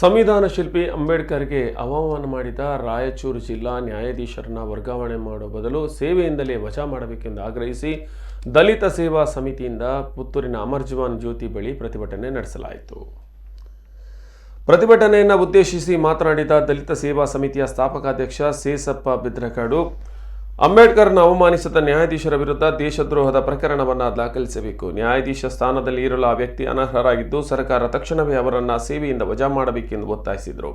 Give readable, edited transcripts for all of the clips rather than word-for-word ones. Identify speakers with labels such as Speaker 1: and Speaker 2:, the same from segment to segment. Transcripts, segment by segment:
Speaker 1: ಸಂವಿಧಾನ ಶಿಲ್ಪಿ ಅಂಬೇಡ್ಕರ್ಗೆ ಅವಮಾನ ಮಾಡಿದ ರಾಯಚೂರು ಜಿಲ್ಲಾ ನ್ಯಾಯಾಧೀಶರನ್ನ ವರ್ಗಾವಣೆ ಮಾಡುವ ಬದಲು ಸೇವೆಯಿಂದಲೇ ವಜಾ ಮಾಡಬೇಕೆಂದು ಆಗ್ರಹಿಸಿ ದಲಿತ ಸೇವಾ ಸಮಿತಿಯಿಂದ ಪುತ್ತೂರಿನ ಅಮರ್ ಜವಾನ್ ಜ್ಯೋತಿ ಬಳಿ ಪ್ರತಿಭಟನೆ ನಡೆಸಲಾಯಿತು. ಪ್ರತಿಭಟನೆಯನ್ನು ಉದ್ದೇಶಿಸಿ ಮಾತನಾಡಿದ ದಲಿತ ಸೇವಾ ಸಮಿತಿಯ ಸ್ಥಾಪಕಾಧ್ಯಕ್ಷ ಸೇಸಪ್ಪ ಬಿದ್ರಕಾಡು, ಅಂಬೇಡ್ಕರ್ನ ಅವಮಾನಿಸಿದ ನ್ಯಾಯಾಧೀಶರ ವಿರುದ್ಧ ದೇಶದ್ರೋಹದ ಪ್ರಕರಣವನ್ನು ದಾಖಲಿಸಬೇಕು. ನ್ಯಾಯಾಧೀಶ ಸ್ಥಾನದಲ್ಲಿ ಇರಲು ಆ ವ್ಯಕ್ತಿ ಅನರ್ಹರಾಗಿದ್ದು ಸರ್ಕಾರ ತಕ್ಷಣವೇ ಅವರನ್ನು ಸೇವೆಯಿಂದ ವಜಾ ಮಾಡಬೇಕೆಂದು ಒತ್ತಾಯಿಸಿದರು.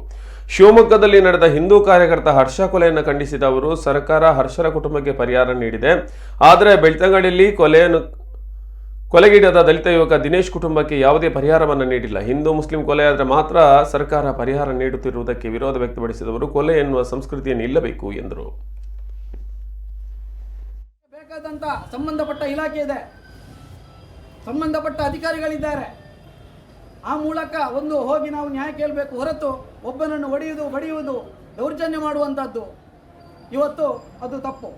Speaker 1: ಶಿವಮೊಗ್ಗದಲ್ಲಿ ನಡೆದ ಹಿಂದೂ ಕಾರ್ಯಕರ್ತ ಹರ್ಷ ಕೊಲೆಯನ್ನು ಖಂಡಿಸಿದ ಅವರು, ಸರ್ಕಾರ ಹರ್ಷರ ಕುಟುಂಬಕ್ಕೆ ಪರಿಹಾರ ನೀಡಿದೆ, ಆದರೆ ಬೆಳ್ತಂಗಡಿಯಲ್ಲಿ ಕೊಲೆಗೀಡಾದ ದಲಿತ ಯುವಕ ದಿನೇಶ್ ಕುಟುಂಬಕ್ಕೆ ಯಾವುದೇ ಪರಿಹಾರವನ್ನು ನೀಡಿಲ್ಲ. ಹಿಂದೂ ಮುಸ್ಲಿಂ ಕೊಲೆಯಾದರೆ ಮಾತ್ರ ಸರ್ಕಾರ ಪರಿಹಾರ ನೀಡುತ್ತಿರುವುದಕ್ಕೆ ವಿರೋಧ ವ್ಯಕ್ತಪಡಿಸಿದವರು ಕೊಲೆ ಎನ್ನುವ ಸಂಸ್ಕೃತಿಯನ್ನು ನಿಲ್ಲಬೇಕು ಎಂದರು.
Speaker 2: ಬೇಕಾದಂತ ಸಂಬಂಧಪಟ್ಟ ಇಲಾಖೆ ಇದೆ, ಸಂಬಂಧಪಟ್ಟ ಅಧಿಕಾರಿಗಳಿದ್ದಾರೆ. ಆ ಮೂಲಕ ಹೋಗಿ ನಾವು ನ್ಯಾಯ ಕೇಳಬೇಕು ಹೊರತು ಒಬ್ಬನನ್ನು ಬಡಿಯುವುದು ದೌರ್ಜನ್ಯ ಮಾಡುವಂಥದ್ದು ಇವತ್ತು ಅದು ತಪ್ಪು.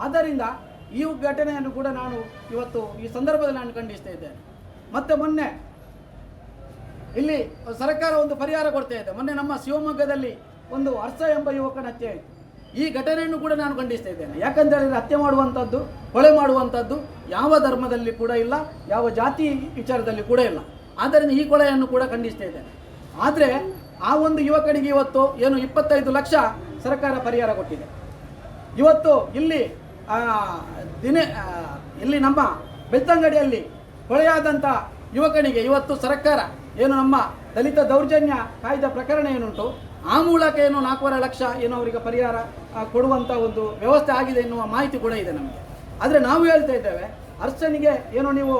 Speaker 2: ಆದ್ದರಿಂದ ಈ ಘಟನೆಯನ್ನು ಕೂಡ ನಾನು ಇವತ್ತು ಈ ಸಂದರ್ಭದಲ್ಲಿ ನಾನು ಖಂಡಿಸ್ತಾ ಇದ್ದೇನೆ. ಮತ್ತೆ ಮೊನ್ನೆ ಇಲ್ಲಿ ಸರ್ಕಾರ ಪರಿಹಾರ ಕೊಡ್ತಾ ಇದೆ. ಮೊನ್ನೆ ನಮ್ಮ ಶಿವಮೊಗ್ಗದಲ್ಲಿ ಹರ್ಷ ಎಂಬ ಯುವಕನ ಹತ್ಯೆ ಆಯಿತು. ಈ ಘಟನೆಯನ್ನು ಕೂಡ ನಾನು ಖಂಡಿಸ್ತಾ ಇದ್ದೇನೆ. ಯಾಕಂತ ಹೇಳಿದ್ರೆ ಹತ್ಯೆ ಮಾಡುವಂಥದ್ದು, ಕೊಲೆ ಮಾಡುವಂಥದ್ದು ಯಾವ ಧರ್ಮದಲ್ಲಿ ಕೂಡ ಇಲ್ಲ, ಯಾವ ಜಾತಿ ವಿಚಾರದಲ್ಲಿ ಕೂಡ ಇಲ್ಲ. ಆದ್ದರಿಂದ ಈ ಕೊಲೆಯನ್ನು ಕೂಡ ಖಂಡಿಸ್ತಾ ಇದ್ದೇನೆ. ಆದರೆ ಆ ಯುವಕನಿಗೆ ಇವತ್ತು 25 ಲಕ್ಷ ಸರ್ಕಾರ ಪರಿಹಾರ ಕೊಟ್ಟಿದೆ. ಇವತ್ತು ಇಲ್ಲಿ ನಮ್ಮ ಬೆಳ್ತಂಗಡಿಯಲ್ಲಿ ಕೊಲೆಯಾದಂಥ ಯುವಕನಿಗೆ ಇವತ್ತು ಸರ್ಕಾರ ನಮ್ಮ ದಲಿತ ದೌರ್ಜನ್ಯ ಕಾಯ್ದೆ ಪ್ರಕರಣ ಏನುಂಟು ಆ ಮೂಲಕ 4.5 ಲಕ್ಷ ಅವರಿಗೆ ಪರಿಹಾರ ಕೊಡುವಂಥ ವ್ಯವಸ್ಥೆ ಆಗಿದೆ ಎನ್ನುವ ಮಾಹಿತಿ ಕೂಡ ಇದೆ ನಮಗೆ. ಆದರೆ ನಾವು ಹೇಳ್ತಾ ಇದ್ದೇವೆ, ಹರ್ಷನಿಗೆ ನೀವು